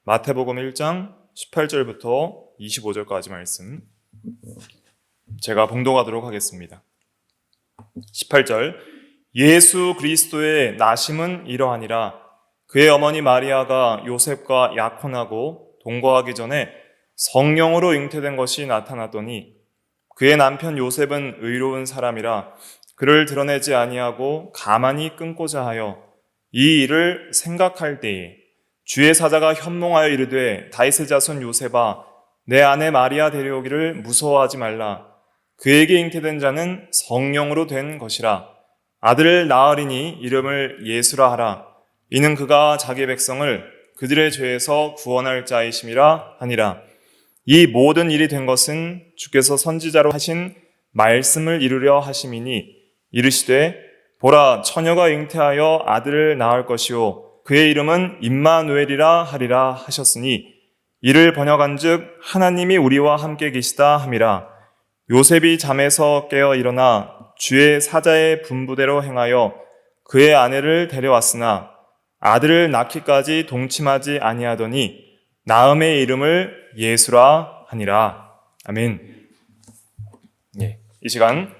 마태복음 1장 18절부터 25절까지 말씀 제가 봉독하도록 하겠습니다. 18절 예수 그리스도의 나심은 이러하니라. 그의 어머니 마리아가 요셉과 약혼하고 동거하기 전에 성령으로 잉태된 것이 나타났더니 그의 남편 요셉은 의로운 사람이라 그를 드러내지 아니하고 가만히 끊고자 하여 이 일을 생각할 때에 주의 사자가 현몽하여 이르되 다윗의 자손 요셉아 내 아내 마리아 데려오기를 무서워하지 말라. 그에게 잉태된 자는 성령으로 된 것이라. 아들을 낳으리니 이름을 예수라 하라. 이는 그가 자기 백성을 그들의 죄에서 구원할 자이심이라 하니라. 이 모든 일이 된 것은 주께서 선지자로 하신 말씀을 이루려 하심이니 이르시되 보라 처녀가 잉태하여 아들을 낳을 것이요 그의 이름은 임마누엘이라 하리라 하셨으니 이를 번역한즉 하나님이 우리와 함께 계시다 함이라. 요셉이 잠에서 깨어 일어나 주의 사자의 분부대로 행하여 그의 아내를 데려왔으나 아들을 낳기까지 동침하지 아니하더니 낳음의 이름을 예수라 하니라. 아멘. 이 시간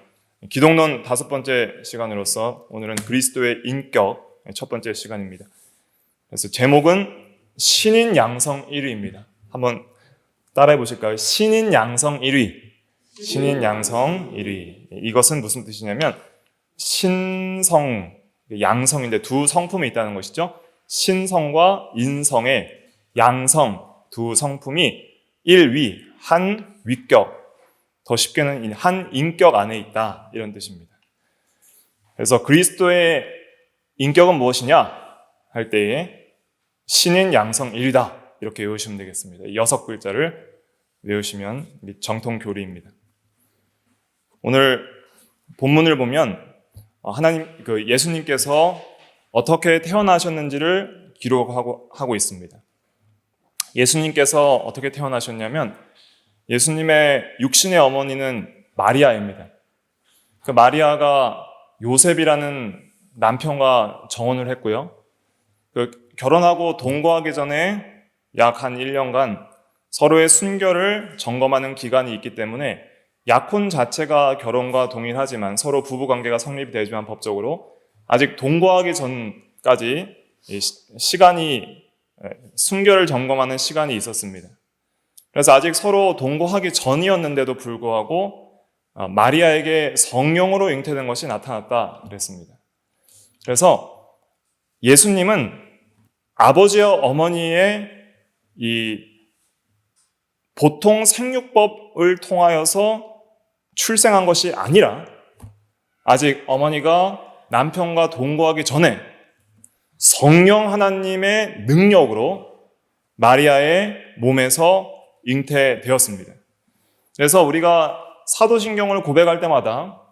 기독론 5번째 시간으로서 오늘은 그리스도의 인격 첫 번째 시간입니다. 그래서 제목은 신인 양성 1위입니다. 한번 따라해 보실까요? 신인 양성 1위. 신인 양성 1위. 이것은 무슨 뜻이냐면 신성, 양성인데 두 성품이 있다는 것이죠. 신성과 인성의 양성 두 성품이 1위, 한 위격, 더 쉽게는 한 인격 안에 있다 이런 뜻입니다. 그래서 그리스도의 인격은 무엇이냐 할 때에 신인 양성 1이다 이렇게 외우시면 되겠습니다. 6글자를 외우시면 정통 교리입니다. 오늘 본문을 보면 예수님께서 어떻게 태어나셨는지를 기록하고 있습니다. 예수님께서 어떻게 태어나셨냐면 예수님의 육신의 어머니는 마리아입니다. 그 마리아가 요셉이라는 남편과 정혼을 했고요. 결혼하고 동거하기 전에 약 한 1년간 서로의 순결을 점검하는 기간이 있기 때문에 약혼 자체가 결혼과 동일하지만 서로 부부관계가 성립이 되지만 법적으로 아직 동거하기 전까지 시간이 순결을 점검하는 시간이 있었습니다. 그래서 아직 서로 동거하기 전이었는데도 불구하고 마리아에게 성령으로 잉태된 것이 나타났다 그랬습니다. 그래서 예수님은 아버지와 어머니의 이 보통 생육법을 통하여서 출생한 것이 아니라 아직 어머니가 남편과 동거하기 전에 성령 하나님의 능력으로 마리아의 몸에서 잉태되었습니다. 그래서 우리가 사도신경을 고백할 때마다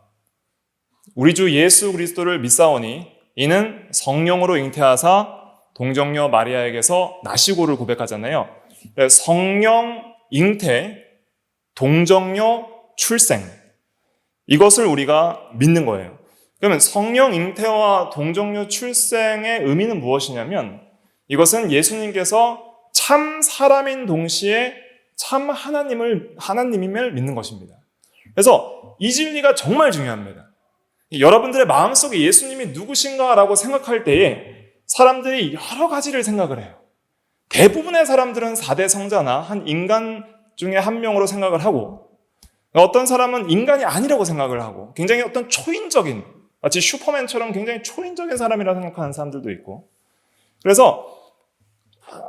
우리 주 예수 그리스도를 믿사오니 이는 성령으로 잉태하사 동정녀 마리아에게서 나시고를 고백하잖아요. 성령 잉태, 동정녀 출생 이것을 우리가 믿는 거예요. 그러면 성령 잉태와 동정녀 출생의 의미는 무엇이냐면 이것은 예수님께서 참 사람인 동시에 참 하나님임을 믿는 것입니다. 그래서 이 진리가 정말 중요합니다. 여러분들의 마음속에 예수님이 누구신가라고 생각할 때에 사람들이 여러 가지를 생각을 해요. 대부분의 사람들은 4대 성자나 한 인간 중에 한 명으로 생각을 하고 어떤 사람은 인간이 아니라고 생각을 하고 굉장히 어떤 초인적인 마치 슈퍼맨처럼 굉장히 초인적인 사람이라고 생각하는 사람들도 있고 그래서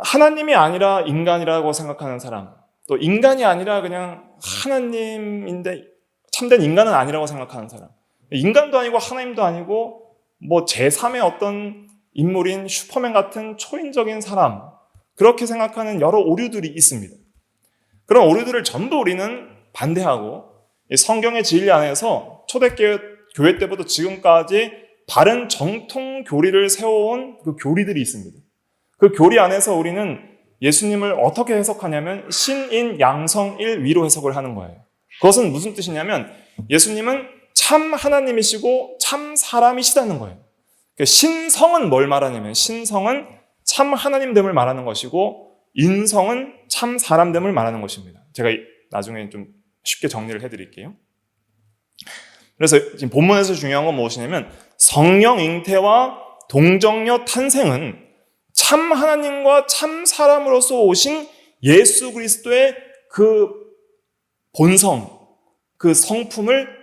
하나님이 아니라 인간이라고 생각하는 사람 또 인간이 아니라 그냥 하나님인데 참된 인간은 아니라고 생각하는 사람 인간도 아니고 하나님도 아니고 뭐 제3의 어떤 인물인 슈퍼맨 같은 초인적인 사람 그렇게 생각하는 여러 오류들이 있습니다. 그런 오류들을 전부 우리는 반대하고 성경의 진리 안에서 초대교회 때부터 지금까지 바른 정통 교리를 세워온 그 교리들이 있습니다. 그 교리 안에서 우리는 예수님을 어떻게 해석하냐면 신인 양성 1위로 해석을 하는 거예요. 그것은 무슨 뜻이냐면 예수님은 참 하나님이시고 참 사람이시다는 거예요. 신성은 뭘 말하냐면 신성은 참 하나님됨을 말하는 것이고 인성은 참 사람됨을 말하는 것입니다. 제가 나중에 좀 쉽게 정리를 해드릴게요. 그래서 지금 본문에서 중요한 건 무엇이냐면 성령 잉태와 동정녀 탄생은 참 하나님과 참 사람으로서 오신 예수 그리스도의 그 본성, 그 성품을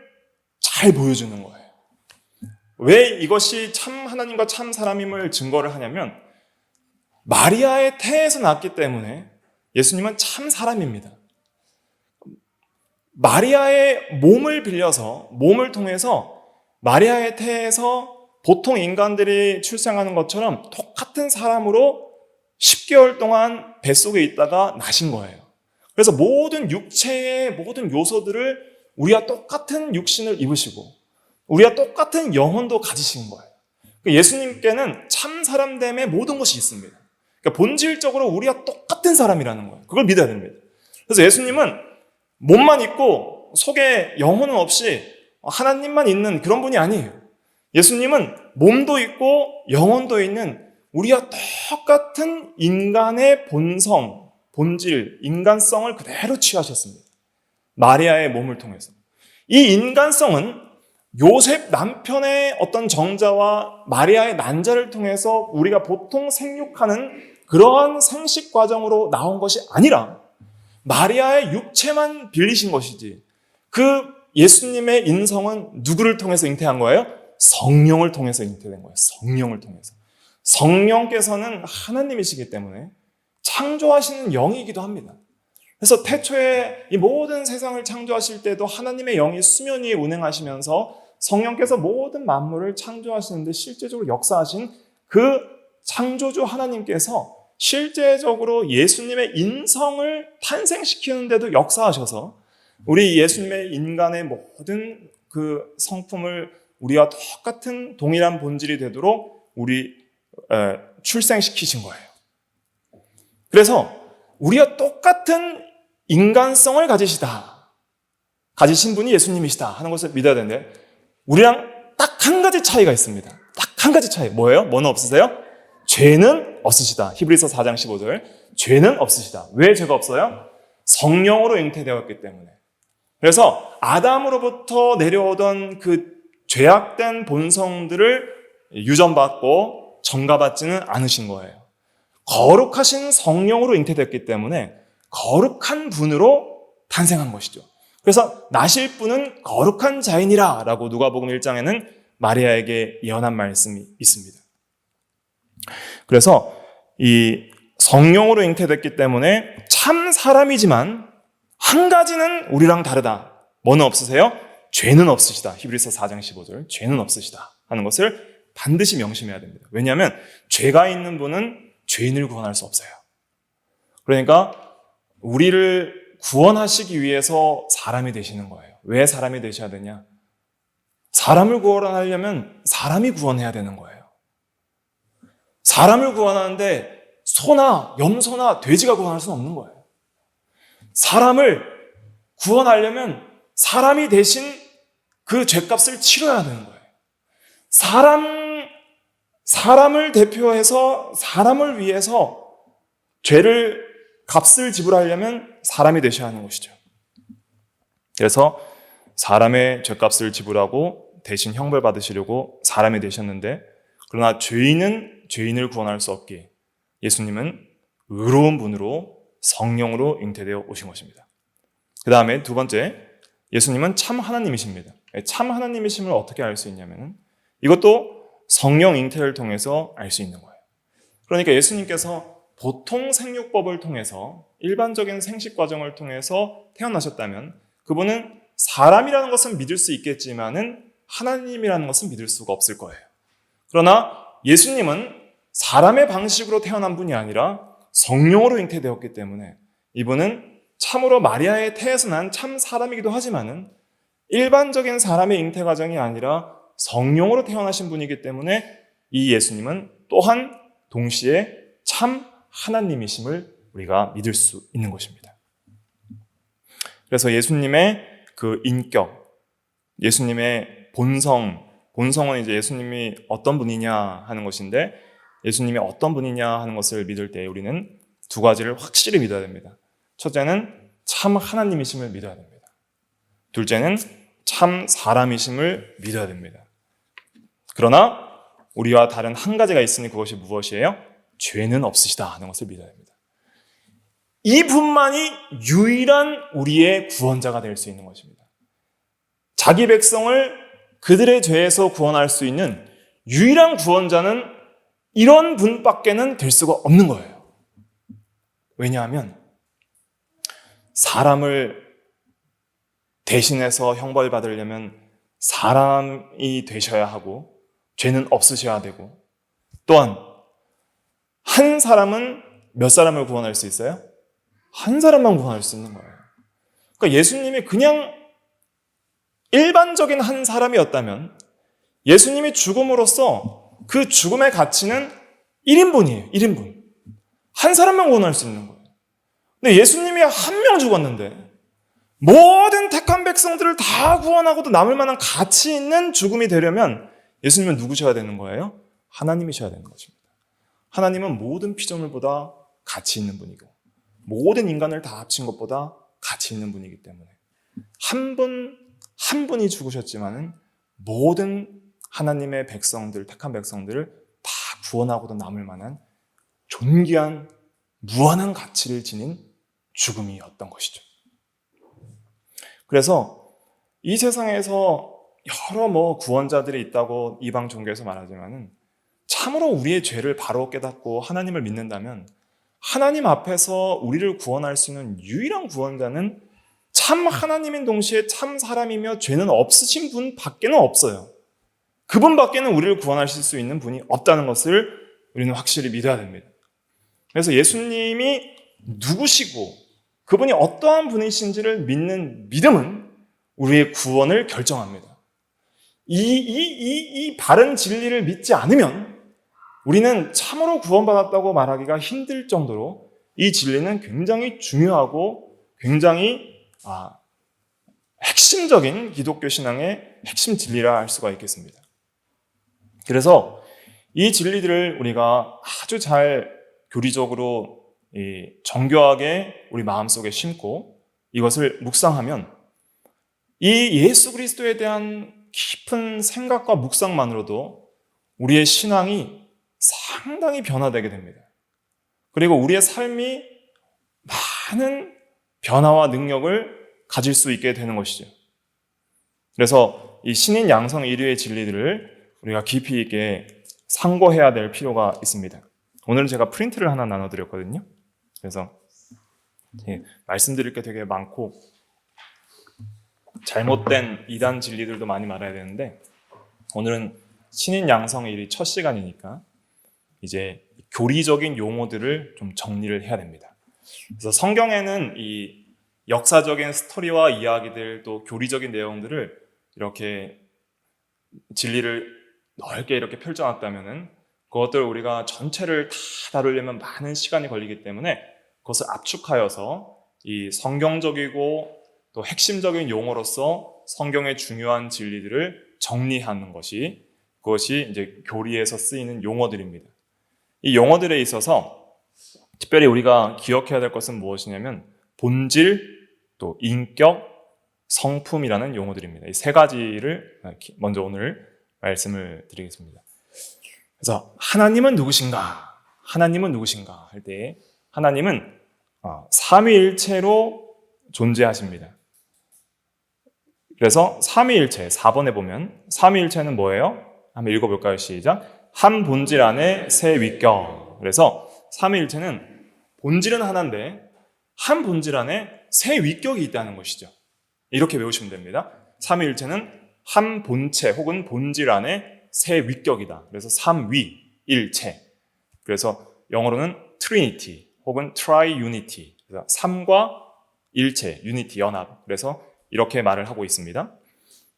잘 보여주는 거예요. 왜 이것이 참 하나님과 참 사람임을 증거를 하냐면 마리아의 태에서 낳았기 때문에 예수님은 참 사람입니다. 마리아의 몸을 빌려서, 몸을 통해서 마리아의 태에서 보통 인간들이 출생하는 것처럼 똑같은 사람으로 10개월 동안 뱃속에 있다가 나신 거예요. 그래서 모든 육체의 모든 요소들을 우리와 똑같은 육신을 입으시고 우리와 똑같은 영혼도 가지신 거예요. 예수님께는 참 사람됨의 모든 것이 있습니다. 그러니까 본질적으로 우리와 똑같은 사람이라는 거예요. 그걸 믿어야 됩니다. 그래서 예수님은 몸만 있고 속에 영혼은 없이 하나님만 있는 그런 분이 아니에요. 예수님은 몸도 있고 영혼도 있는 우리와 똑같은 인간의 본성, 본질, 인간성을 그대로 취하셨습니다. 마리아의 몸을 통해서. 이 인간성은 요셉 남편의 어떤 정자와 마리아의 난자를 통해서 우리가 보통 생육하는 그러한 생식 과정으로 나온 것이 아니라 마리아의 육체만 빌리신 것이지 그 예수님의 인성은 누구를 통해서 잉태한 거예요? 성령을 통해서 잉태된 거예요. 성령을 통해서. 성령께서는 하나님이시기 때문에 창조하시는 영이기도 합니다. 그래서 태초에 이 모든 세상을 창조하실 때도 하나님의 영이 수면 위에 운행하시면서 성령께서 모든 만물을 창조하시는데 실제적으로 역사하신 그 창조주 하나님께서 실제적으로 예수님의 인성을 탄생시키는데도 역사하셔서 우리 예수님의 인간의 모든 그 성품을 우리와 똑같은 동일한 본질이 되도록 우리 출생시키신 거예요. 그래서 우리와 똑같은 인간성을 가지신 분이 예수님이시다 하는 것을 믿어야 되는데 우리랑 딱 한 가지 차이가 있습니다. 딱 한 가지 차이. 뭐예요? 뭐는 없으세요? 죄는 없으시다. 히브리서 4장 15절. 죄는 없으시다. 왜 죄가 없어요? 성령으로 잉태되었기 때문에. 그래서 아담으로부터 내려오던 그 죄악된 본성들을 유전받고 전가받지는 않으신 거예요. 거룩하신 성령으로 잉태됐기 때문에 거룩한 분으로 탄생한 것이죠. 그래서 나실 분은 거룩한 자이니라 라고 누가복음 1장에는 마리아에게 예언한 말씀이 있습니다. 그래서 이 성령으로 잉태됐기 때문에 참 사람이지만 한 가지는 우리랑 다르다. 뭐는 없으세요? 죄는 없으시다. 히브리서 4장 15절. 죄는 없으시다 하는 것을 반드시 명심해야 됩니다. 왜냐하면 죄가 있는 분은 죄인을 구원할 수 없어요. 그러니까 우리를 구원하시기 위해서 사람이 되시는 거예요. 왜 사람이 되셔야 되냐? 사람을 구원하려면 사람이 구원해야 되는 거예요. 사람을 구원하는데 소나 염소나 돼지가 구원할 수는 없는 거예요. 사람을 구원하려면 사람이 대신 그 죄값을 치러야 되는 거예요. 사람을 대표해서 사람을 위해서 값을 지불하려면 사람이 되셔야 하는 것이죠. 그래서 사람의 죄값을 지불하고 대신 형벌 받으시려고 사람이 되셨는데 그러나 죄인은 죄인을 구원할 수 없기에 예수님은 의로운 분으로 성령으로 잉태되어 오신 것입니다. 그 다음에 두 번째, 예수님은 참 하나님이십니다. 참 하나님이심을 어떻게 알 수 있냐면 이것도 성령 잉태를 통해서 알 수 있는 거예요. 그러니까 예수님께서 보통 생육법을 통해서 일반적인 생식 과정을 통해서 태어나셨다면 그분은 사람이라는 것은 믿을 수 있겠지만은 하나님이라는 것은 믿을 수가 없을 거예요. 그러나 예수님은 사람의 방식으로 태어난 분이 아니라 성령으로 잉태되었기 때문에 이분은 참으로 마리아의 태에서 난 참 사람이기도 하지만은 일반적인 사람의 잉태 과정이 아니라 성령으로 태어나신 분이기 때문에 이 예수님은 또한 동시에 참 하나님이심을 우리가 믿을 수 있는 것입니다. 그래서 예수님의 그 인격, 예수님의 본성은 이제 예수님이 어떤 분이냐 하는 것인데 예수님이 어떤 분이냐 하는 것을 믿을 때 우리는 두 가지를 확실히 믿어야 됩니다. 첫째는 참 하나님이심을 믿어야 됩니다. 둘째는 참 사람이심을 믿어야 됩니다. 그러나 우리와 다른 한 가지가 있으니 그것이 무엇이에요? 죄는 없으시다 하는 것을 믿어야 됩니다. 이분만이 유일한 우리의 구원자가 될 수 있는 것입니다. 자기 백성을 그들의 죄에서 구원할 수 있는 유일한 구원자는 이런 분밖에는 될 수가 없는 거예요. 왜냐하면 사람을 대신해서 형벌받으려면 사람이 되셔야 하고 죄는 없으셔야 되고, 또한 한 사람은 몇 사람을 구원할 수 있어요? 한 사람만 구원할 수 있는 거예요. 그러니까 예수님이 그냥 일반적인 한 사람이었다면 예수님이 죽음으로써 그 죽음의 가치는 1인분이에요. 1인분. 한 사람만 구원할 수 있는 거예요. 근데 예수님이 한 명 죽었는데 모든 택한 백성들을 다 구원하고도 남을 만한 가치 있는 죽음이 되려면 예수님은 누구셔야 되는 거예요? 하나님이셔야 되는 것입니다. 하나님은 모든 피조물보다 가치 있는 분이고 모든 인간을 다 합친 것보다 가치 있는 분이기 때문에 한 분이 죽으셨지만은 모든 하나님의 백성들, 택한 백성들을 다 구원하고도 남을 만한 존귀한 무한한 가치를 지닌 죽음이었던 것이죠. 그래서 이 세상에서 여러 구원자들이 있다고 이방 종교에서 말하지만은 참으로 우리의 죄를 바로 깨닫고 하나님을 믿는다면 하나님 앞에서 우리를 구원할 수 있는 유일한 구원자는 참 하나님인 동시에 참 사람이며 죄는 없으신 분 밖에는 없어요. 그분 밖에는 우리를 구원하실 수 있는 분이 없다는 것을 우리는 확실히 믿어야 됩니다. 그래서 예수님이 누구시고 그분이 어떠한 분이신지를 믿는 믿음은 우리의 구원을 결정합니다. 이 바른 진리를 믿지 않으면 우리는 참으로 구원받았다고 말하기가 힘들 정도로 이 진리는 굉장히 중요하고 굉장히 핵심적인 기독교 신앙의 핵심 진리라 할 수가 있겠습니다. 그래서 이 진리들을 우리가 아주 잘 교리적으로 정교하게 우리 마음속에 심고 이것을 묵상하면 이 예수 그리스도에 대한 깊은 생각과 묵상만으로도 우리의 신앙이 상당히 변화되게 됩니다. 그리고 우리의 삶이 많은 변화와 능력을 가질 수 있게 되는 것이죠. 그래서 이 신인 양성 1위의 진리들을 우리가 깊이 있게 상고해야 될 필요가 있습니다. 오늘은 제가 프린트를 하나 나눠드렸거든요. 그래서 말씀드릴 게 되게 많고 잘못된 이단 진리들도 많이 말해야 되는데 오늘은 신인 양성 1위 첫 시간이니까 이제 교리적인 용어들을 좀 정리를 해야 됩니다. 그래서 성경에는 이 역사적인 스토리와 이야기들 또 교리적인 내용들을 이렇게 진리를 넓게 이렇게 펼쳐놨다면은 그것들을 우리가 전체를 다 다루려면 많은 시간이 걸리기 때문에 그것을 압축하여서 이 성경적이고 또 핵심적인 용어로서 성경의 중요한 진리들을 정리하는 그것이 이제 교리에서 쓰이는 용어들입니다. 이 용어들에 있어서 특별히 우리가 기억해야 될 것은 무엇이냐면 본질, 또 인격, 성품이라는 용어들입니다. 이 세 가지를 먼저 오늘 말씀을 드리겠습니다. 그래서 하나님은 누구신가? 하나님은 누구신가? 할 때 하나님은 삼위일체로 존재하십니다. 그래서 삼위일체 4번에 보면 삼위일체는 뭐예요? 한번 읽어볼까요? 시작. 한 본질 안에 세 위격. 그래서 삼위일체는 본질은 하나인데 한 본질 안에 세 위격이 있다는 것이죠. 이렇게 외우시면 됩니다. 삼위일체는 한 본체 혹은 본질 안에 세 위격이다. 그래서 삼위일체. 그래서 영어로는 트리니티 혹은 트라이유니티. 그래서 삼과 일체, 유니티, 연합. 그래서 이렇게 말을 하고 있습니다.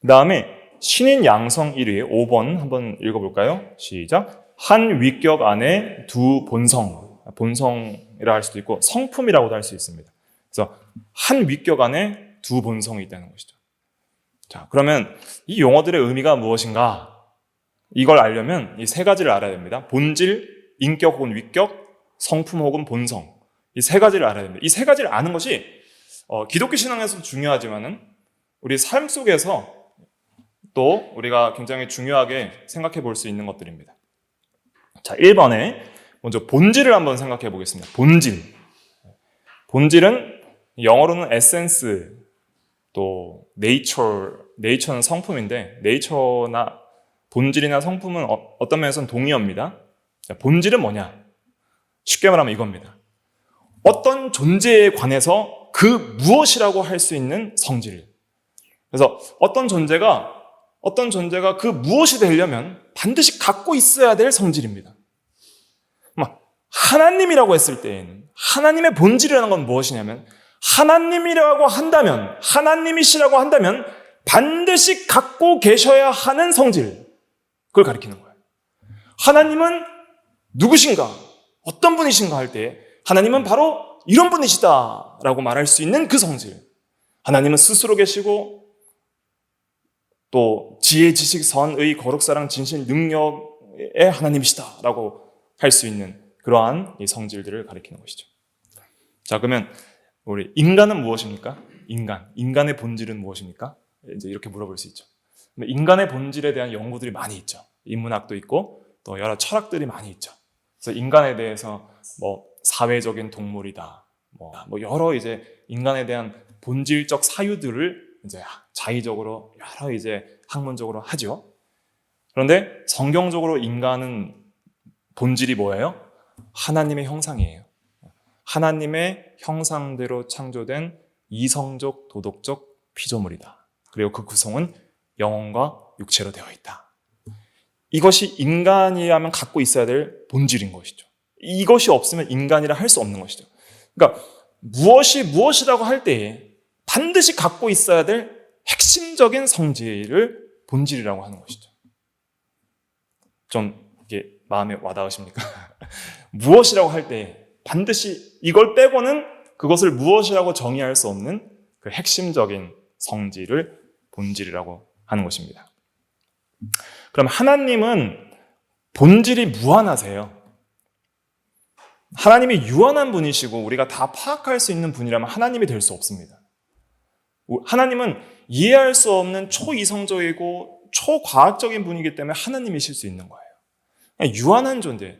그 다음에 신인 양성 1위 5번 한번 읽어볼까요? 시작. 한 위격 안에 두 본성. 본성이라 할 수도 있고 성품이라고도 할 수 있습니다. 그래서 한 위격 안에 두 본성이 있다는 것이죠. 자, 그러면 이 용어들의 의미가 무엇인가? 이걸 알려면 이 세 가지를 알아야 됩니다. 본질, 인격 혹은 위격, 성품 혹은 본성. 이 세 가지를 알아야 됩니다. 이 세 가지를 아는 것이 기독교 신앙에서도 중요하지만은 우리 삶 속에서 또 우리가 굉장히 중요하게 생각해 볼 수 있는 것들입니다. 자, 1번에 먼저 본질을 한번 생각해 보겠습니다. 본질. 본질은 영어로는 에센스, 또 네이처는 성품인데 네이처나 본질이나 성품은 어떤 면에서는 동의어입니다. 자, 본질은 뭐냐? 쉽게 말하면 이겁니다. 어떤 존재에 관해서 그 무엇이라고 할 수 있는 성질. 그래서 어떤 존재가 그 무엇이 되려면 반드시 갖고 있어야 될 성질입니다. 하나님이라고 했을 때에는 하나님의 본질이라는 건 무엇이냐면 하나님이라고 한다면, 하나님이시라고 한다면 반드시 갖고 계셔야 하는 성질, 그걸 가리키는 거예요. 하나님은 누구신가? 어떤 분이신가 할 때 하나님은 바로 이런 분이시다 라고 말할 수 있는 그 성질. 하나님은 스스로 계시고 또 지혜, 지식, 선의, 거룩, 사랑, 진실, 능력의 하나님이시다 라고 할 수 있는 그러한 이 성질들을 가리키는 것이죠. 자, 그러면 우리 인간은 무엇입니까? 인간의 본질은 무엇입니까? 이제 이렇게 물어볼 수 있죠. 인간의 본질에 대한 연구들이 많이 있죠. 인문학도 있고 또 여러 철학들이 많이 있죠. 그래서 인간에 대해서 사회적인 동물이다. 여러 이제 인간에 대한 본질적 사유들을 이제 자의적으로 여러 이제 학문적으로 하죠. 그런데 성경적으로 인간은 본질이 뭐예요? 하나님의 형상이에요. 하나님의 형상대로 창조된 이성적, 도덕적 피조물이다. 그리고 그 구성은 영혼과 육체로 되어 있다. 이것이 인간이라면 갖고 있어야 될 본질인 것이죠. 이것이 없으면 인간이라 할 수 없는 것이죠. 그러니까 무엇이라고 할 때에 반드시 갖고 있어야 될 핵심적인 성질을 본질이라고 하는 것이죠. 좀 이게 마음에 와닿으십니까? 무엇이라고 할 때 반드시 이걸 빼고는 그것을 무엇이라고 정의할 수 없는 그 핵심적인 성질을 본질이라고 하는 것입니다. 그럼 하나님은 본질이 무한하세요. 하나님이 유한한 분이시고 우리가 다 파악할 수 있는 분이라면 하나님이 될 수 없습니다. 하나님은 이해할 수 없는 초이성적이고 초과학적인 분이기 때문에 하나님이실 수 있는 거예요. 그냥 유한한 존재,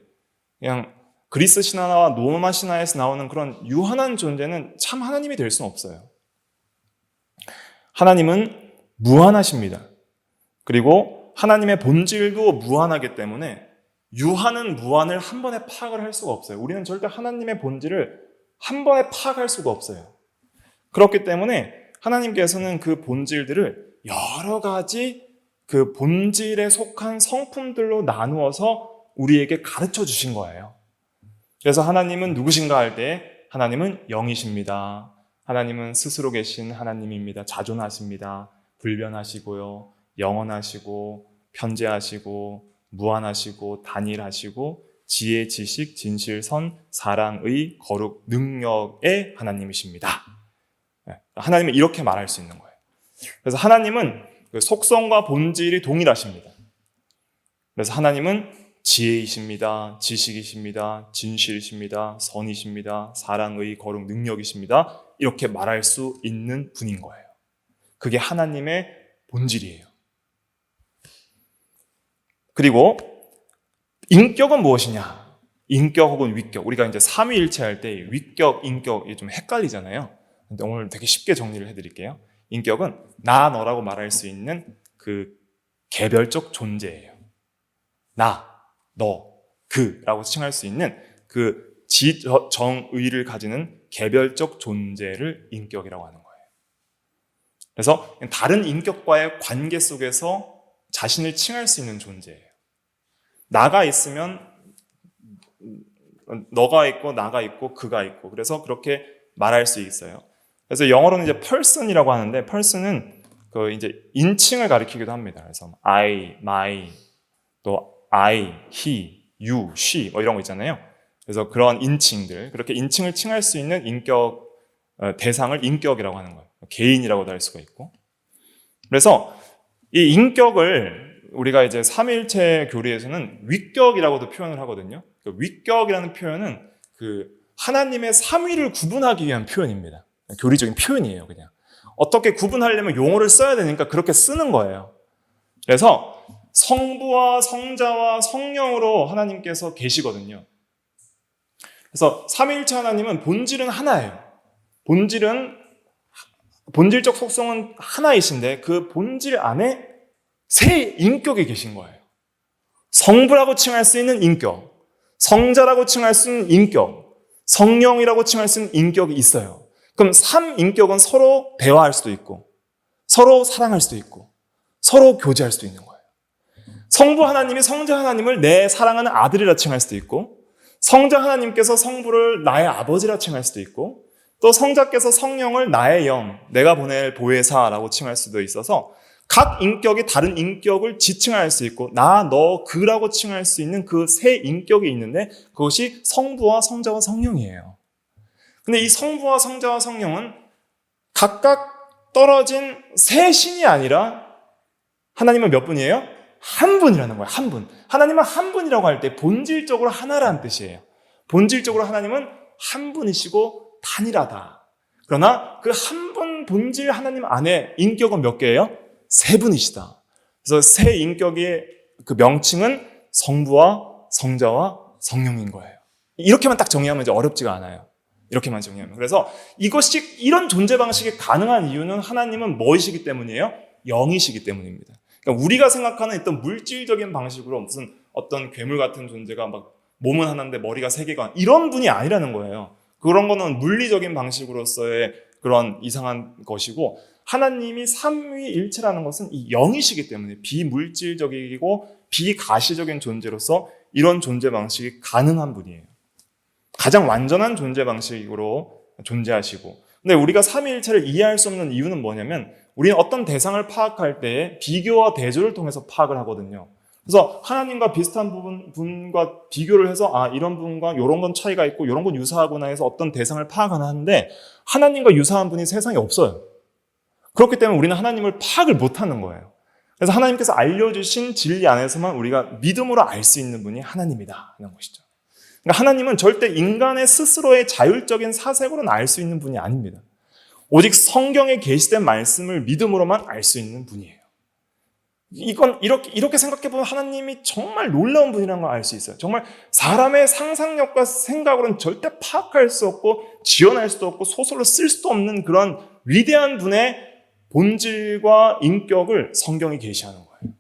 그냥 그리스 신화나 로마 신화에서 나오는 그런 유한한 존재는 참 하나님이 될 수는 없어요. 하나님은 무한하십니다. 그리고 하나님의 본질도 무한하기 때문에 유한은 무한을 한 번에 파악을 할 수가 없어요. 우리는 절대 하나님의 본질을 한 번에 파악할 수가 없어요. 그렇기 때문에 하나님께서는 그 본질들을 여러 가지 그 본질에 속한 성품들로 나누어서 우리에게 가르쳐 주신 거예요. 그래서 하나님은 누구신가 할 때 하나님은 영이십니다. 하나님은 스스로 계신 하나님입니다. 자존하십니다. 불변하시고요. 영원하시고 편재하시고 무한하시고 단일하시고 지혜, 지식, 진실, 선, 사랑의 거룩, 능력의 하나님이십니다. 하나님은 이렇게 말할 수 있는 거예요. 그래서 하나님은 그 속성과 본질이 동일하십니다. 그래서 하나님은 지혜이십니다. 지식이십니다. 진실이십니다. 선이십니다. 사랑의 거룩, 능력이십니다. 이렇게 말할 수 있는 분인 거예요. 그게 하나님의 본질이에요. 그리고 인격은 무엇이냐? 인격 혹은 위격. 우리가 이제 삼위일체 할 때 위격, 인격이 좀 헷갈리잖아요. 근데 오늘 되게 쉽게 정리를 해드릴게요. 인격은 나, 너라고 말할 수 있는 그 개별적 존재예요. 나, 너, 그라고 칭할 수 있는 그 정의를 가지는 개별적 존재를 인격이라고 하는 거예요. 그래서 다른 인격과의 관계 속에서 자신을 칭할 수 있는 존재예요. 나가 있으면 너가 있고 나가 있고 그가 있고 그래서 그렇게 말할 수 있어요. 그래서 영어로는 이제 person이라고 하는데 person은 그 이제 인칭을 가리키기도 합니다. 그래서 I, my, 또 I, he, you, she 뭐 이런 거 있잖아요. 그래서 그런 인칭들 그렇게 인칭을 칭할 수 있는 인격 대상을 인격이라고 하는 거예요. 개인이라고도 할 수가 있고. 그래서 이 인격을 우리가 이제 삼위일체 교리에서는 위격이라고도 표현을 하거든요. 그 위격이라는 표현은 그 하나님의 삼위를 구분하기 위한 표현입니다. 교리적인 표현이에요, 그냥. 어떻게 구분하려면 용어를 써야 되니까 그렇게 쓰는 거예요. 그래서 성부와 성자와 성령으로 하나님께서 계시거든요. 그래서 삼위일체 하나님은 본질은 하나예요. 본질적 속성은 하나이신데 그 본질 안에 세 인격이 계신 거예요. 성부라고 칭할 수 있는 인격, 성자라고 칭할 수 있는 인격, 성령이라고 칭할 수 있는 인격이 있어요. 그럼 3인격은 서로 대화할 수도 있고 서로 사랑할 수도 있고 서로 교제할 수도 있는 거예요. 성부 하나님이 성자 하나님을 내 사랑하는 아들이라 칭할 수도 있고 성자 하나님께서 성부를 나의 아버지라 칭할 수도 있고 또 성자께서 성령을 나의 영, 내가 보낼 보혜사라고 칭할 수도 있어서 각 인격이 다른 인격을 지칭할 수 있고 나, 너, 그라고 칭할 수 있는 그 세 인격이 있는데 그것이 성부와 성자와 성령이에요. 근데 이 성부와 성자와 성령은 각각 떨어진 세 신이 아니라 하나님은 몇 분이에요? 한 분이라는 거예요. 한 분. 하나님은 한 분이라고 할 때 본질적으로 하나라는 뜻이에요. 본질적으로 하나님은 한 분이시고 단일하다. 그러나 그 한 분 본질 하나님 안에 인격은 몇 개예요? 세 분이시다. 그래서 세 인격의 그 명칭은 성부와 성자와 성령인 거예요. 이렇게만 딱 정의하면 이제 어렵지가 않아요. 이렇게만 정의하면. 그래서 이런 존재 방식이 가능한 이유는 하나님은 뭐이시기 때문이에요? 영이시기 때문입니다. 그러니까 우리가 생각하는 어떤 물질적인 방식으로 무슨 어떤 괴물 같은 존재가 막 몸은 하나인데 머리가 세 개가 이런 분이 아니라는 거예요. 그런 거는 물리적인 방식으로서의 그런 이상한 것이고 하나님이 삼위일체라는 것은 이 영이시기 때문에 비물질적이고 비가시적인 존재로서 이런 존재 방식이 가능한 분이에요. 가장 완전한 존재 방식으로 존재하시고 근데 우리가 삼위일체를 이해할 수 없는 이유는 뭐냐면 우리는 어떤 대상을 파악할 때 비교와 대조를 통해서 파악을 하거든요. 그래서 하나님과 비슷한 분과 비교를 해서 이런 분과 이런 건 차이가 있고 이런 건 유사하구나 해서 어떤 대상을 파악하는데 하나님과 유사한 분이 세상에 없어요. 그렇기 때문에 우리는 하나님을 파악을 못하는 거예요. 그래서 하나님께서 알려주신 진리 안에서만 우리가 믿음으로 알 수 있는 분이 하나님이다 하는 것이죠. 그러니까 하나님은 절대 인간의 스스로의 자율적인 사색으로는 알 수 있는 분이 아닙니다. 오직 성경에 게시된 말씀을 믿음으로만 알 수 있는 분이에요. 이건 이렇게 생각해보면 하나님이 정말 놀라운 분이라는 걸 알 수 있어요. 정말 사람의 상상력과 생각으로는 절대 파악할 수 없고 지어낼 수도 없고 소설로 쓸 수도 없는 그런 위대한 분의 본질과 인격을 성경이 계시하는 거예요.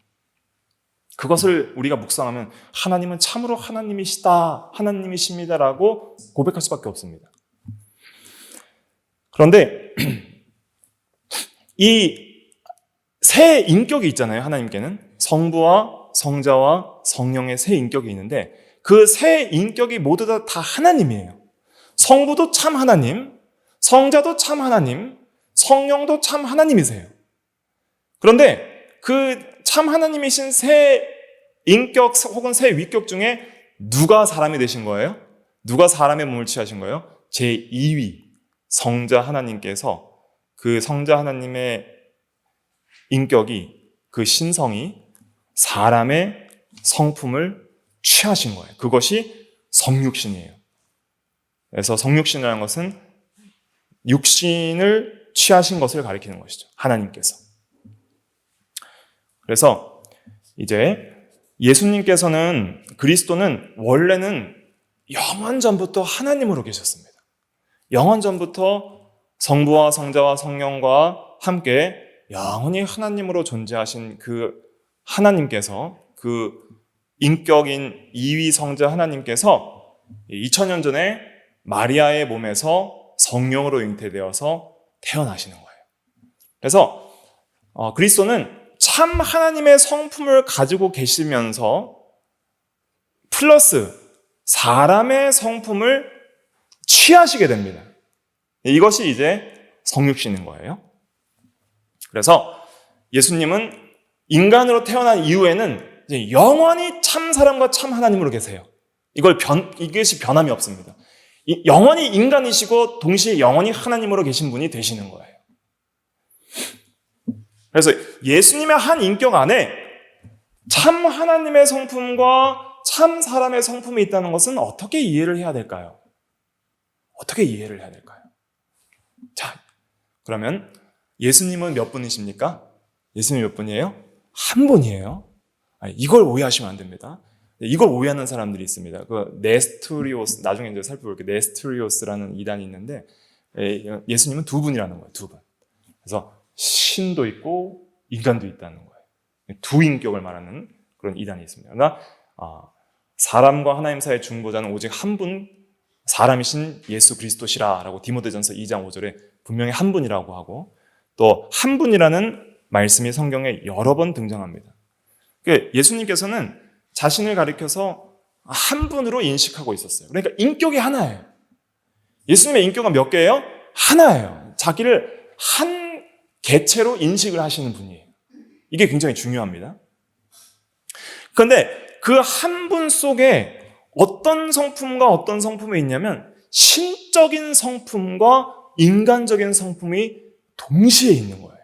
그것을 우리가 묵상하면 하나님은 참으로 하나님이시다, 하나님이십니다라고 고백할 수밖에 없습니다. 그런데 이 세 인격이 있잖아요. 하나님께는 성부와 성자와 성령의 세 인격이 있는데 그 세 인격이 모두 다 하나님이에요. 성부도 참 하나님, 성자도 참 하나님, 성령도 참 하나님이세요. 그런데 그 참 하나님이신 세 인격 혹은 세 위격 중에 누가 사람이 되신 거예요? 누가 사람의 몸을 취하신 거예요? 제2위 성자 하나님께서 그 성자 하나님의 인격이 그 신성이 사람의 성품을 취하신 거예요. 그것이 성육신이에요. 그래서 성육신이라는 것은 육신을 취하신 것을 가리키는 것이죠. 하나님께서. 그래서 이제 예수님께서는 그리스도는 원래는 영원 전부터 하나님으로 계셨습니다. 영원 전부터 성부와 성자와 성령과 함께 영원히 하나님으로 존재하신 그 하나님께서 그 인격인 이위 성자 하나님께서 2000년 전에 마리아의 몸에서 성령으로 잉태되어서 태어나시는 거예요. 그래서 그리스도는 참 하나님의 성품을 가지고 계시면서 플러스 사람의 성품을 취하시게 됩니다. 이것이 이제 성육신인 거예요. 그래서 예수님은 인간으로 태어난 이후에는 이제 영원히 참 사람과 참 하나님으로 계세요. 이것이 변함이 없습니다. 영원히 인간이시고 동시에 영원히 하나님으로 계신 분이 되시는 거예요. 그래서 예수님의 한 인격 안에 참 하나님의 성품과 참 사람의 성품이 있다는 것은 어떻게 이해를 해야 될까요? 어떻게 이해를 해야 될까요? 자, 그러면 예수님은 몇 분이십니까? 예수님 몇 분이에요? 한 분이에요. 이걸 오해하시면 안 됩니다. 이걸 오해하는 사람들이 있습니다. 그 네스토리오스, 나중에 이제 살펴볼게요. 네스토리오스라는 이단이 있는데 예수님은 두 분이라는 거예요. 두 분. 그래서 신도 있고 인간도 있다는 거예요. 두 인격을 말하는 그런 이단이 있습니다. 그러나 사람과 하나님 사이의 중보자는 오직 한 분, 사람이신 예수 그리스도시라라고 디모데전서 2장 5절에 분명히 한 분이라고 하고, 또 한 분이라는 말씀이 성경에 여러 번 등장합니다. 예수님께서는 자신을 가리켜서 한 분으로 인식하고 있었어요. 그러니까 인격이 하나예요. 예수님의 인격은 몇 개예요? 하나예요. 자기를 한 개체로 인식을 하시는 분이에요. 이게 굉장히 중요합니다. 그런데 그 한 분 속에 어떤 성품과 어떤 성품이 있냐면 신적인 성품과 인간적인 성품이 동시에 있는 거예요.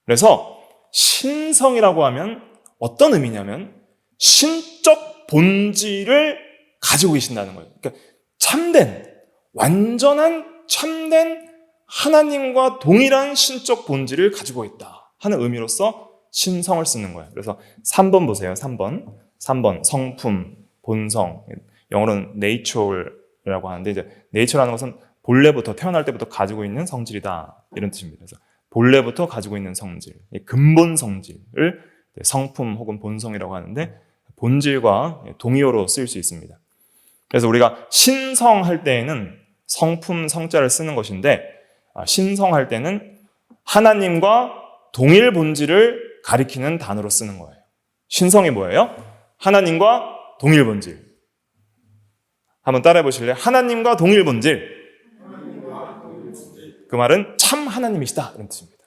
그래서 신성이라고 하면 어떤 의미냐면 신적 본질을 가지고 계신다는 거예요. 그러니까 완전한 참된 하나님과 동일한 신적 본질을 가지고 있다 하는 의미로서 신성을 쓰는 거예요. 그래서 3번 보세요. 3번 성품, 본성. 영어로는 nature라고 하는데, 이제 nature라는 것은 본래부터, 태어날 때부터 가지고 있는 성질이다, 이런 뜻입니다. 그래서 본래부터 가지고 있는 성질, 근본 성질을 성품 혹은 본성이라고 하는데, 본질과 동의어로 쓰일 수 있습니다. 그래서 우리가 신성할 때에는 성품, 성자를 쓰는 것인데, 신성할 때는 하나님과 동일 본질을 가리키는 단어로 쓰는 거예요. 신성이 뭐예요? 하나님과 동일 본질. 한번 따라해 보실래요? 하나님과 동일 본질. 그 말은 참 하나님이시다, 이런 뜻입니다.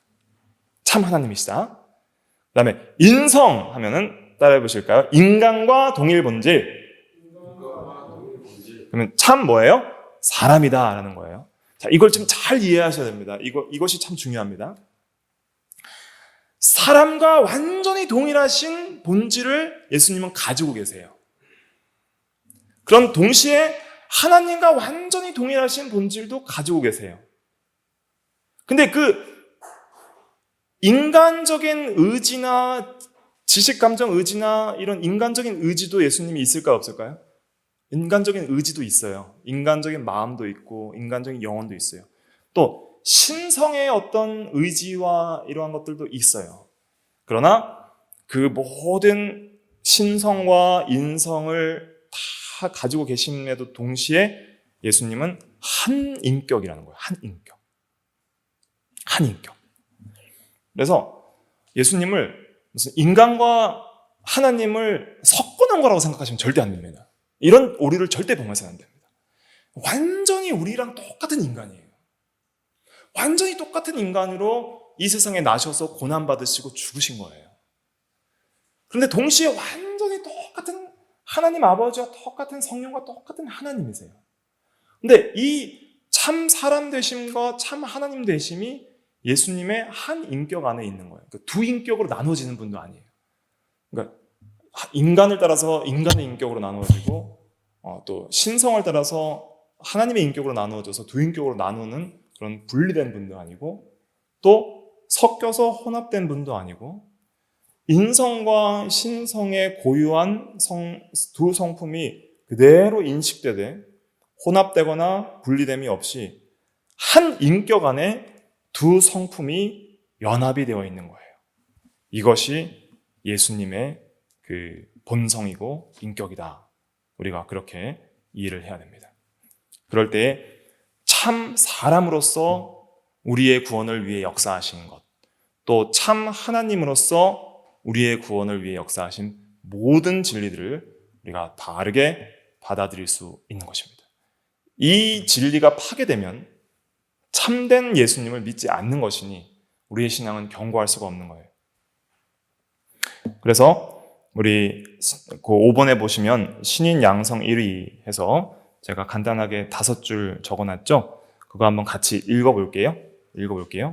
참 하나님이시다. 그 다음에 인성 하면은 따라해 보실까요? 인간과 동일 본질. 그러면 참 뭐예요? 사람이다 라는 거예요. 자, 이걸 좀 잘 이해하셔야 됩니다. 이것이 참 중요합니다. 사람과 완전히 동일하신 본질을 예수님은 가지고 계세요. 그런 동시에 하나님과 완전히 동일하신 본질도 가지고 계세요. 근데 그 인간적인 의지나 지식, 감정, 의지나 이런 인간적인 의지도 예수님이 있을까요, 없을까요? 인간적인 의지도 있어요. 인간적인 마음도 있고 인간적인 영혼도 있어요. 또 신성의 어떤 의지와 이러한 것들도 있어요. 그러나 그 모든 신성과 인성을 다 가지고 계심에도 동시에 예수님은 한 인격이라는 거예요. 한 인격. 한 인격. 그래서 예수님을 무슨 인간과 하나님을 섞어놓은 거라고 생각하시면 절대 안 됩니다. 이런 오류를 절대 범해서는 안 됩니다. 완전히 우리랑 똑같은 인간이에요. 완전히 똑같은 인간으로 이 세상에 나셔서 고난받으시고 죽으신 거예요. 그런데 동시에 완전히 똑같은 하나님 아버지와 똑같은 성령과 똑같은 하나님이세요. 근데 이 참 사람 되심과 참 하나님 되심이 예수님의 한 인격 안에 있는 거예요. 그러니까 두 인격으로 나눠지는 분도 아니에요. 그러니까 인간을 따라서 인간의 인격으로 나누어지고 또 신성을 따라서 하나님의 인격으로 나누어져서 두 인격으로 나누는 그런 분리된 분도 아니고, 또 섞여서 혼합된 분도 아니고, 인성과 신성의 고유한 두 성품이 그대로 인식되되 혼합되거나 분리됨이 없이 한 인격 안에 두 성품이 연합이 되어 있는 거예요. 이것이 예수님의 그 본성이고 인격이다. 우리가 그렇게 이해를 해야 됩니다. 그럴 때 참 사람으로서 우리의 구원을 위해 역사하신 것, 또 참 하나님으로서 우리의 구원을 위해 역사하신 모든 진리들을 우리가 바르게 받아들일 수 있는 것입니다. 이 진리가 파괴되면 참된 예수님을 믿지 않는 것이니 우리의 신앙은 견고할 수가 없는 거예요. 그래서 우리 그 5번에 보시면 신인 양성 1위 해서 제가 간단하게 5줄 적어놨죠? 그거 한번 같이 읽어볼게요.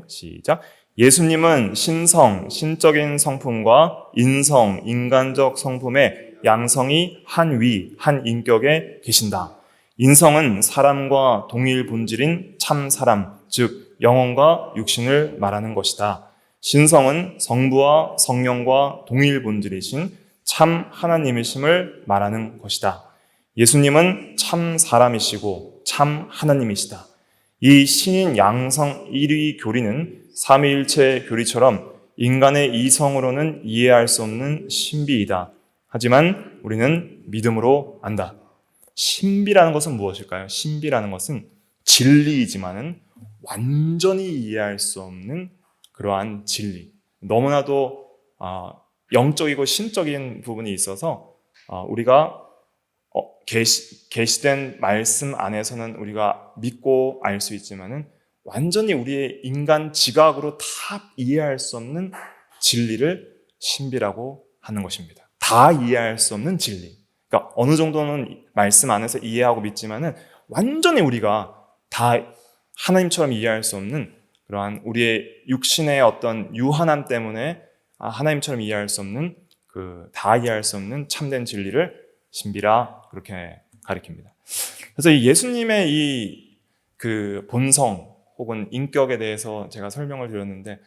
시작. 예수님은 신성, 신적인 성품과 인성, 인간적 성품의 양성이 한 위, 한 인격에 계신다. 인성은 사람과 동일 본질인 참 사람, 즉 영혼과 육신을 말하는 것이다. 신성은 성부와 성령과 동일 본질이신 참 하나님이심을 말하는 것이다. 예수님은 참 사람이시고 참 하나님이시다. 이 신인 양성 1위 교리는 삼위일체 교리처럼 인간의 이성으로는 이해할 수 없는 신비이다. 하지만 우리는 믿음으로 안다. 신비라는 것은 무엇일까요? 신비라는 것은 진리이지만은 완전히 이해할 수 없는 그러한 진리. 너무나도 영적이고 신적인 부분이 있어서 우리가 계시된 말씀 안에서는 우리가 믿고 알 수 있지만은 완전히 우리의 인간 지각으로 다 이해할 수 없는 진리를 신비라고 하는 것입니다. 다 이해할 수 없는 진리. 그러니까 어느 정도는 말씀 안에서 이해하고 믿지만은 완전히 우리가 다 하나님처럼 이해할 수 없는 그러한 우리의 육신의 어떤 유한함 때문에 하나님처럼 이해할 수 없는 다 이해할 수 없는 참된 진리를 신비라 그렇게 가리킵니다. 그래서 이 예수님의 이 본성 혹은 인격에 대해서 제가 설명을 드렸는데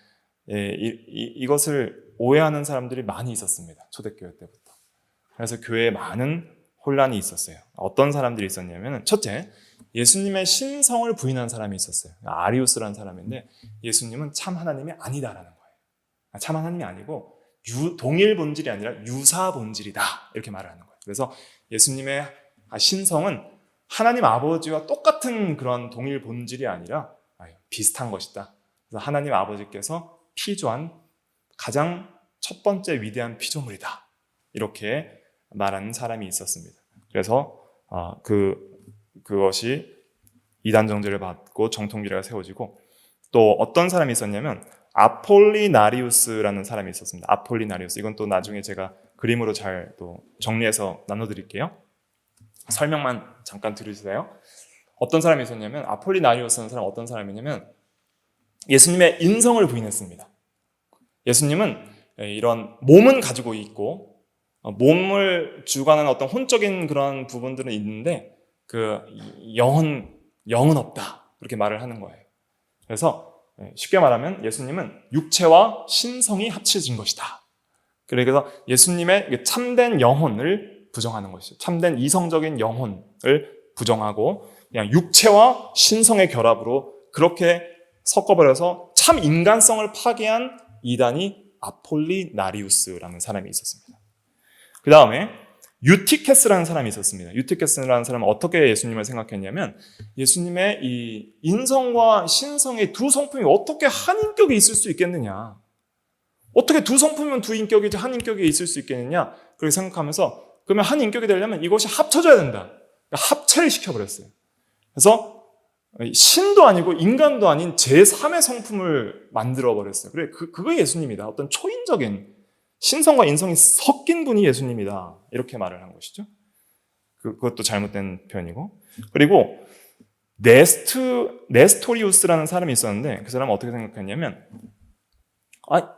이것을 오해하는 사람들이 많이 있었습니다. 초대교회 때부터. 그래서 교회에 많은 혼란이 있었어요. 어떤 사람들이 있었냐면 첫째, 예수님의 신성을 부인한 사람이 있었어요. 아리우스라는 사람인데 예수님은 참 하나님이 아니다라는 거예요. 참 하나님이 아니고 동일 본질이 아니라 유사 본질이다 이렇게 말을 하는 거예요. 그래서 예수님의 신성은 하나님 아버지와 똑같은 그런 동일 본질이 아니라 비슷한 것이다. 그래서 하나님 아버지께서 피조한 가장 첫 번째 위대한 피조물이다. 이렇게 말하는 사람이 있었습니다. 그래서 그것이 이단 정죄를 받고 정통교리가 세워지고 또 어떤 사람이 있었냐면 아폴리나리우스라는 사람이 있었습니다. 아폴리나리우스. 이건 또 나중에 제가 그림으로 잘 또 정리해서 나눠드릴게요. 설명만 잠깐 들으세요. 어떤 사람이 있었냐면 아폴리나리우스라는 사람은 어떤 사람이냐면 예수님의 인성을 부인했습니다. 예수님은 이런 몸은 가지고 있고 몸을 주관하는 어떤 혼적인 그런 부분들은 있는데 영은 없다. 그렇게 말을 하는 거예요. 그래서 쉽게 말하면 예수님은 육체와 신성이 합쳐진 것이다. 그래서 예수님의 참된 영혼을 부정하는 것이죠. 참된 이성적인 영혼을 부정하고 그냥 육체와 신성의 결합으로 그렇게 섞어버려서 참 인간성을 파괴한 이단이 아폴리나리우스라는 사람이 있었습니다. 그 다음에 유티케스라는 사람이 있었습니다. 유티케스라는 사람은 어떻게 예수님을 생각했냐면 예수님의 이 인성과 신성의 두 성품이 어떻게 한 인격이 있을 수 있겠느냐. 어떻게 두 성품이면 두 인격이지 한 인격이 있을 수 있겠느냐. 그렇게 생각하면서 그러면 한 인격이 되려면 이것이 합쳐져야 된다. 합체를 시켜버렸어요. 그래서 신도 아니고 인간도 아닌 제3의 성품을 만들어버렸어요. 그래, 그게 예수님이다. 어떤 초인적인 신성과 인성이 섞인 분이 예수님이다. 이렇게 말을 한 것이죠. 그것도 잘못된 표현이고. 그리고 네스토리우스라는 사람이 있었는데 그 사람은 어떻게 생각했냐면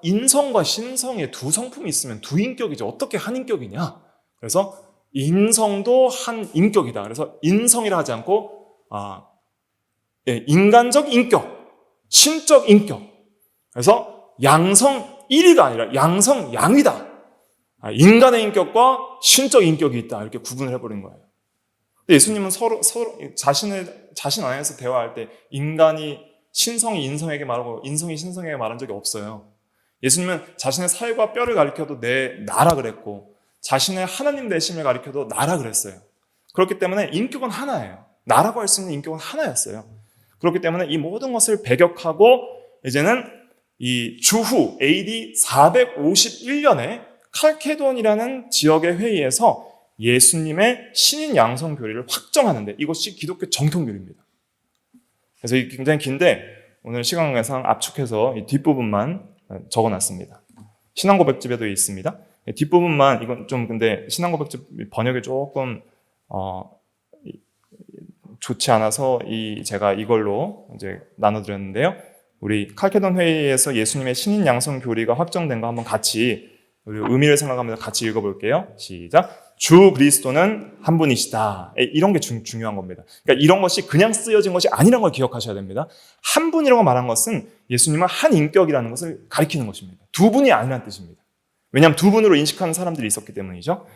인성과 신성의 두 성품이 있으면 두 인격이지 어떻게 한 인격이냐. 그래서 인성도 한 인격이다. 그래서 인성이라 하지 않고 인간적 인격, 신적 인격. 그래서 양성 1위가 아니라 양성 양위다. 인간의 인격과 신적 인격이 있다. 이렇게 구분을 해버린 거예요. 근데 예수님은 서로 자신 안에서 대화할 때 인간이 신성이 인성에게 말하고 인성이 신성에게 말한 적이 없어요. 예수님은 자신의 살과 뼈를 가리켜도 나라 그랬고 자신의 하나님 되심을 가리켜도 나라 그랬어요. 그렇기 때문에 인격은 하나예요. 나라고 할 수 있는 인격은 하나였어요. 그렇기 때문에 이 모든 것을 배격하고 이제는 이 주후 AD 451년에 칼케돈이라는 지역의 회의에서 예수님의 신인 양성 교리를 확정하는데 이것이 기독교 정통교리입니다. 그래서 이게 굉장히 긴데 오늘 시간 관계상 압축해서 이 뒷부분만 적어놨습니다. 신앙고백집에도 있습니다. 뒷부분만 이건 좀 근데 신앙고백집 번역이 조금 좋지 않아서 제가 이걸로 이제 나눠드렸는데요. 우리 칼케돈 회의에서 예수님의 신인 양성 교리가 확정된 거 한번 같이 우리 의미를 생각하면서 같이 읽어볼게요. 시작. 주 그리스도는 한 분이시다. 이런 게 중요한 겁니다. 그러니까 이런 것이 그냥 쓰여진 것이 아니라는 걸 기억하셔야 됩니다. 한 분이라고 말한 것은 예수님은 한 인격이라는 것을 가리키는 것입니다. 두 분이 아니라는 뜻입니다. 왜냐하면 두 분으로 인식하는 사람들이 있었기 때문이죠.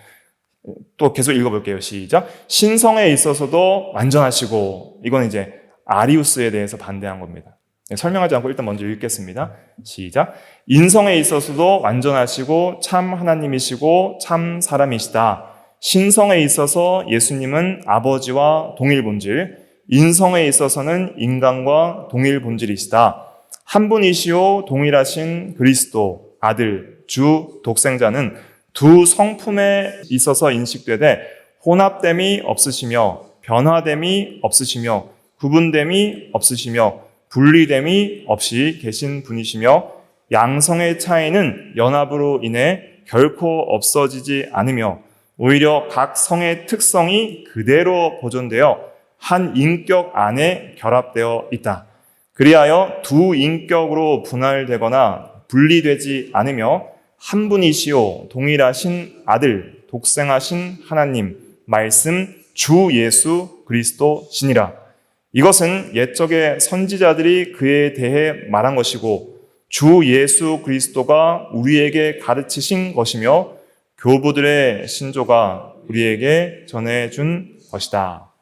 또 계속 읽어볼게요. 시작. 신성에 있어서도 완전하시고, 이건 이제 아리우스에 대해서 반대한 겁니다. 설명하지 않고 일단 먼저 읽겠습니다. 시작. 인성에 있어서도 완전하시고 참 하나님이시고 참 사람이시다. 신성에 있어서 예수님은 아버지와 동일 본질, 인성에 있어서는 인간과 동일 본질이시다. 한 분이시요 동일하신 그리스도, 아들, 주, 독생자는 두 성품에 있어서 인식되되 혼합됨이 없으시며 변화됨이 없으시며 구분됨이 없으시며 분리됨이 없이 계신 분이시며 양성의 차이는 연합으로 인해 결코 없어지지 않으며 오히려 각 성의 특성이 그대로 보존되어 한 인격 안에 결합되어 있다. 그리하여 두 인격으로 분할되거나 분리되지 않으며 한 분이시요 동일하신 아들, 독생하신 하나님, 말씀, 주 예수 그리스도시니라. 이것은 옛적의 선지자들이 그에 대해 말한 것이고 주 예수 그리스도가 우리에게 가르치신 것이며 교부들의 신조가 우리에게 전해준 것이다.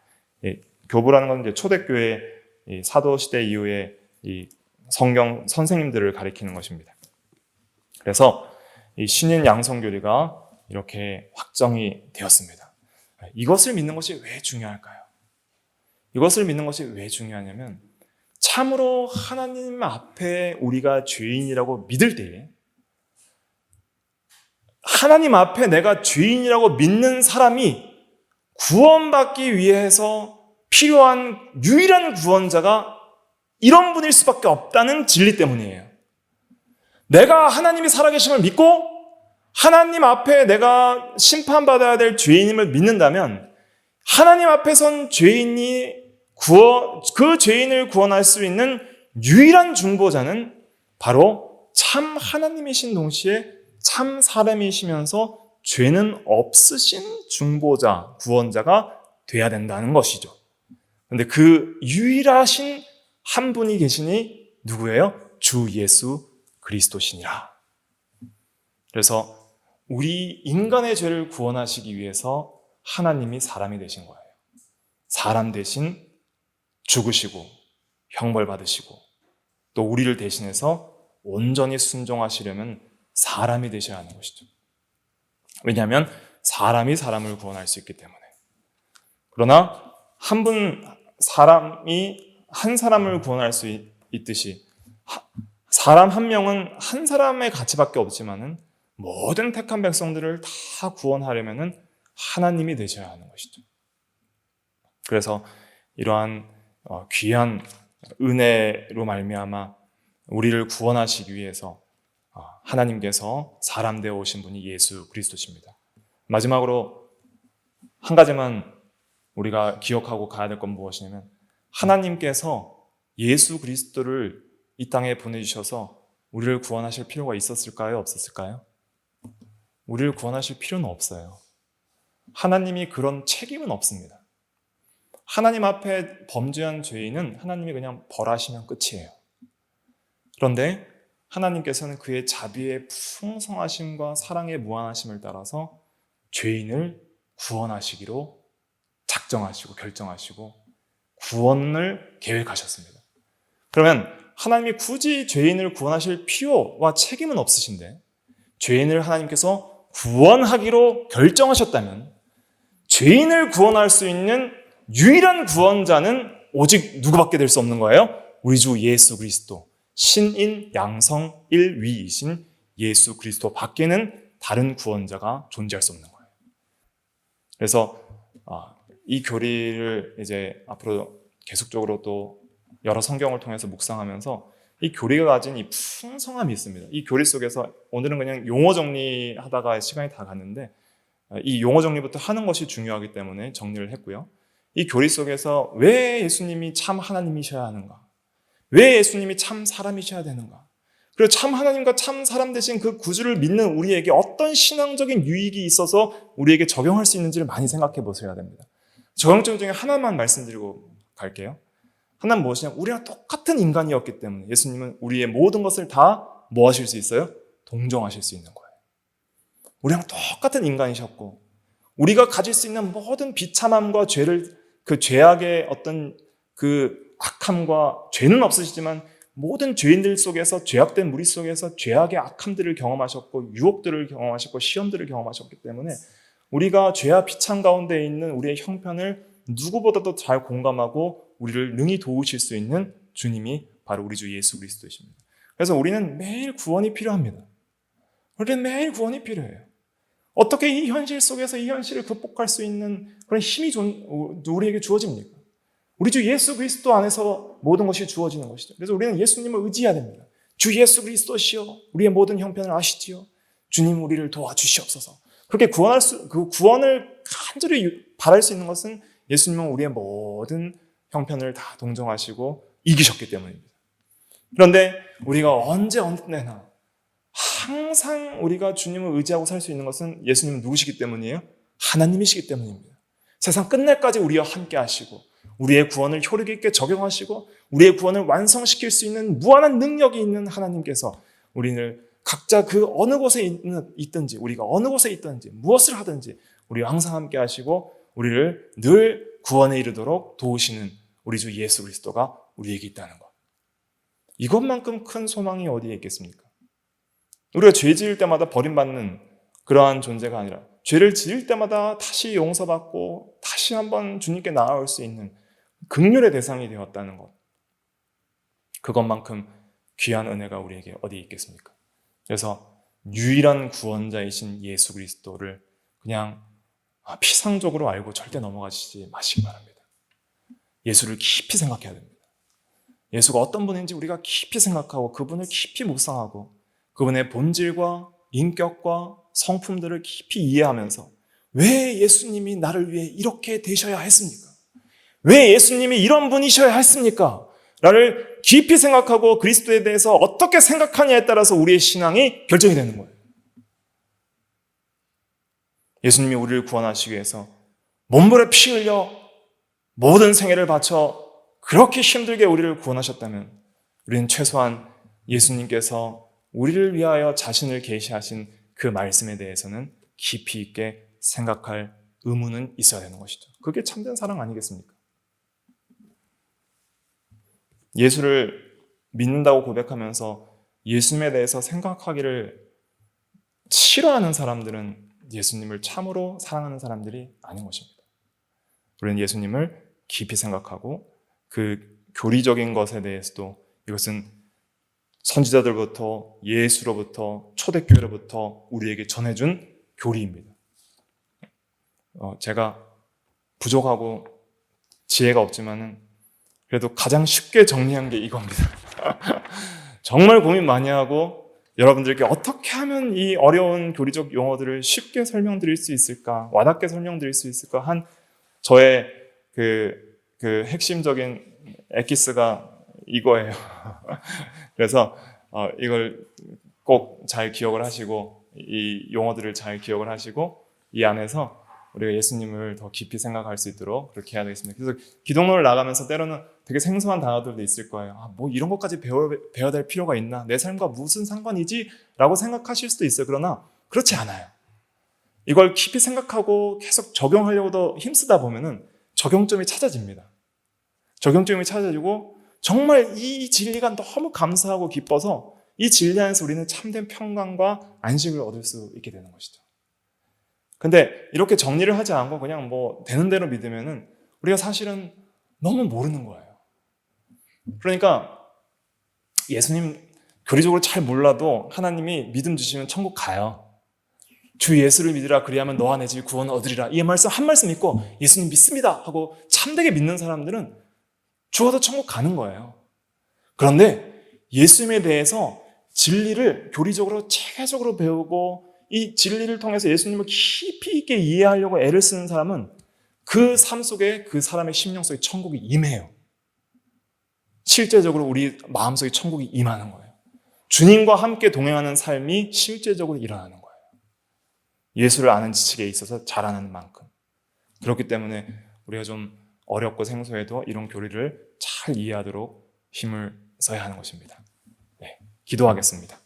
교부라는 건 이제 초대교회 사도시대 이후에 이 성경 선생님들을 가리키는 것입니다. 그래서 이 신인 양성교리가 이렇게 확정이 되었습니다. 이것을 믿는 것이 왜 중요할까요? 이것을 믿는 것이 왜 중요하냐면 참으로 하나님 앞에 우리가 죄인이라고 믿을 때에 하나님 앞에 내가 죄인이라고 믿는 사람이 구원받기 위해서 필요한 유일한 구원자가 이런 분일 수밖에 없다는 진리 때문이에요. 내가 하나님이 살아계심을 믿고 하나님 앞에 내가 심판받아야 될 죄인임을 믿는다면 하나님 앞에선 그 죄인을 구원할 수 있는 유일한 중보자는 바로 참 하나님이신 동시에 참 사람이시면서 죄는 없으신 중보자, 구원자가 돼야 된다는 것이죠. 그런데 그 유일하신 한 분이 계시니 누구예요? 주 예수 그리스도시니라. 그래서 우리 인간의 죄를 구원하시기 위해서 하나님이 사람이 되신 거예요. 사람 대신 죽으시고 형벌 받으시고 또 우리를 대신해서 온전히 순종하시려면 사람이 되셔야 하는 것이죠. 왜냐하면 사람이 사람을 구원할 수 있기 때문에. 그러나 사람이 한 사람을 구원할 수 있듯이 사람 한 명은 한 사람의 가치밖에 없지만은 모든 택한 백성들을 다 구원하려면은 하나님이 되셔야 하는 것이죠. 그래서 이러한 귀한 은혜로 말미암아 우리를 구원하시기 위해서 하나님께서 사람 되어 오신 분이 예수 그리스도십니다. 마지막으로 한 가지만 우리가 기억하고 가야 될 건 무엇이냐면 하나님께서 예수 그리스도를 이 땅에 보내주셔서 우리를 구원하실 필요가 있었을까요? 없었을까요? 우리를 구원하실 필요는 없어요. 하나님이 그런 책임은 없습니다. 하나님 앞에 범죄한 죄인은 하나님이 그냥 벌하시면 끝이에요. 그런데 하나님께서는 그의 자비의 풍성하심과 사랑의 무한하심을 따라서 죄인을 구원하시기로 작정하시고 결정하시고 구원을 계획하셨습니다. 그러면 하나님이 굳이 죄인을 구원하실 필요와 책임은 없으신데 죄인을 하나님께서 구원하기로 결정하셨다면 죄인을 구원할 수 있는 유일한 구원자는 오직 누구밖에 될 수 없는 거예요? 우리 주 예수 그리스도, 신인 양성 일위이신 예수 그리스도 밖에는 다른 구원자가 존재할 수 없는 거예요. 그래서 이 교리를 이제 앞으로 계속적으로 또 여러 성경을 통해서 묵상하면서 이 교리가 가진 이 풍성함이 있습니다. 이 교리 속에서 오늘은 그냥 용어 정리하다가 시간이 다 갔는데 이 용어 정리부터 하는 것이 중요하기 때문에 정리를 했고요. 이 교리 속에서 왜 예수님이 참 하나님이셔야 하는가? 왜 예수님이 참 사람이셔야 되는가? 그리고 참 하나님과 참 사람 되신 그 구주를 믿는 우리에게 어떤 신앙적인 유익이 있어서 우리에게 적용할 수 있는지를 많이 생각해 보셔야 됩니다. 적용점 중에 하나만 말씀드리고 갈게요. 하나는 무엇이냐? 우리랑 똑같은 인간이었기 때문에 예수님은 우리의 모든 것을 다 뭐 하실 수 있어요? 동정하실 수 있는 거예요. 우리랑 똑같은 인간이셨고 우리가 가질 수 있는 모든 비참함과 죄를, 그 죄악의 어떤 그 악함과, 죄는 없으시지만 모든 죄인들 속에서, 죄악된 무리 속에서 죄악의 악함들을 경험하셨고 유혹들을 경험하셨고 시험들을 경험하셨기 때문에 우리가 죄와 비참 가운데 있는 우리의 형편을 누구보다도 잘 공감하고 우리를 능히 도우실 수 있는 주님이 바로 우리 주 예수 그리스도이십니다. 그래서 우리는 매일 구원이 필요합니다. 우리는 매일 구원이 필요해요. 어떻게 이 현실 속에서 이 현실을 극복할 수 있는 그런 힘이 우리에게 주어집니까? 우리 주 예수 그리스도 안에서 모든 것이 주어지는 것이죠. 그래서 우리는 예수님을 의지해야 됩니다. 주 예수 그리스도시여 우리의 모든 형편을 아시지요. 주님 우리를 도와주시옵소서. 그렇게 그 구원을 간절히 바랄 수 있는 것은 예수님은 우리의 모든 형편을 다 동정하시고 이기셨기 때문입니다. 그런데 우리가 언제나 항상 우리가 주님을 의지하고 살 수 있는 것은 예수님은 누구시기 때문이에요? 하나님이시기 때문입니다. 세상 끝날까지 우리와 함께 하시고 우리의 구원을 효력 있게 적용하시고 우리의 구원을 완성시킬 수 있는 무한한 능력이 있는 하나님께서 우리를 각자 그 어느 곳에 있든지 우리가 어느 곳에 있든지 무엇을 하든지 우리와 항상 함께 하시고 우리를 늘 구원에 이르도록 도우시는 우리 주 예수 그리스도가 우리에게 있다는 것. 이것만큼 큰 소망이 어디에 있겠습니까? 우리가 죄 지을 때마다 버림받는 그러한 존재가 아니라 죄를 지을 때마다 다시 용서받고 다시 한번 주님께 나아올 수 있는 긍휼의 대상이 되었다는 것. 그것만큼 귀한 은혜가 우리에게 어디에 있겠습니까? 그래서 유일한 구원자이신 예수 그리스도를 그냥 피상적으로 알고 절대 넘어가시지 마시기 바랍니다. 예수를 깊이 생각해야 됩니다. 예수가 어떤 분인지 우리가 깊이 생각하고 그분을 깊이 묵상하고 그분의 본질과 인격과 성품들을 깊이 이해하면서 왜 예수님이 나를 위해 이렇게 되셔야 했습니까? 왜 예수님이 이런 분이셔야 했습니까? 라를 깊이 생각하고 그리스도에 대해서 어떻게 생각하냐에 따라서 우리의 신앙이 결정이 되는 거예요. 예수님이 우리를 구원하시기 위해서 몸부림쳐 피 흘려 모든 생애를 바쳐 그렇게 힘들게 우리를 구원하셨다면 우리는 최소한 예수님께서 우리를 위하여 자신을 계시하신 그 말씀에 대해서는 깊이 있게 생각할 의무는 있어야 되는 것이죠. 그게 참된 사랑 아니겠습니까? 예수를 믿는다고 고백하면서 예수님에 대해서 생각하기를 싫어하는 사람들은 예수님을 참으로 사랑하는 사람들이 아닌 것입니다. 우리는 예수님을 깊이 생각하고 그 교리적인 것에 대해서도 이것은 선지자들부터 예수로부터 초대교회로부터 우리에게 전해준 교리입니다. 제가 부족하고 지혜가 없지만은 그래도 가장 쉽게 정리한 게 이겁니다. 정말 고민 많이 하고 여러분들께 어떻게 하면 이 어려운 교리적 용어들을 쉽게 설명드릴 수 있을까, 와닿게 설명드릴 수 있을까 한 저의 그 핵심적인 엑기스가 이거예요. 그래서 이걸 꼭 잘 기억을 하시고 이 용어들을 잘 기억을 하시고 이 안에서 우리가 예수님을 더 깊이 생각할 수 있도록 그렇게 해야 되겠습니다. 그래서 기독론을 나가면서 때로는 되게 생소한 단어들도 있을 거예요. 뭐 이런 것까지 배워야 될 필요가 있나? 내 삶과 무슨 상관이지? 라고 생각하실 수도 있어요. 그러나 그렇지 않아요. 이걸 깊이 생각하고 계속 적용하려고도 힘쓰다 보면은 적용점이 찾아집니다. 적용점이 찾아지고 정말 이 진리가 너무 감사하고 기뻐서 이 진리 안에서 우리는 참된 평강과 안식을 얻을 수 있게 되는 것이죠. 근데 이렇게 정리를 하지 않고 그냥 뭐 되는 대로 믿으면은 우리가 사실은 너무 모르는 거예요. 그러니까 예수님 교리적으로 잘 몰라도 하나님이 믿음 주시면 천국 가요. 주 예수를 믿으라 그리하면 너와 내 집이 구원을 얻으리라. 이 말씀 한 말씀 믿고 예수님 믿습니다 하고 참되게 믿는 사람들은 죽어도 천국 가는 거예요. 그런데 예수님에 대해서 진리를 교리적으로 체계적으로 배우고 이 진리를 통해서 예수님을 깊이 있게 이해하려고 애를 쓰는 사람은 그 삶 속에 그 사람의 심령 속에 천국이 임해요. 실제적으로 우리 마음속에 천국이 임하는 거예요. 주님과 함께 동행하는 삶이 실제적으로 일어나는 거예요. 예수를 아는 지식에 있어서 자라는 만큼. 그렇기 때문에 우리가 좀 어렵고 생소해도 이런 교리를 잘 이해하도록 힘을 써야 하는 것입니다. 네, 기도하겠습니다.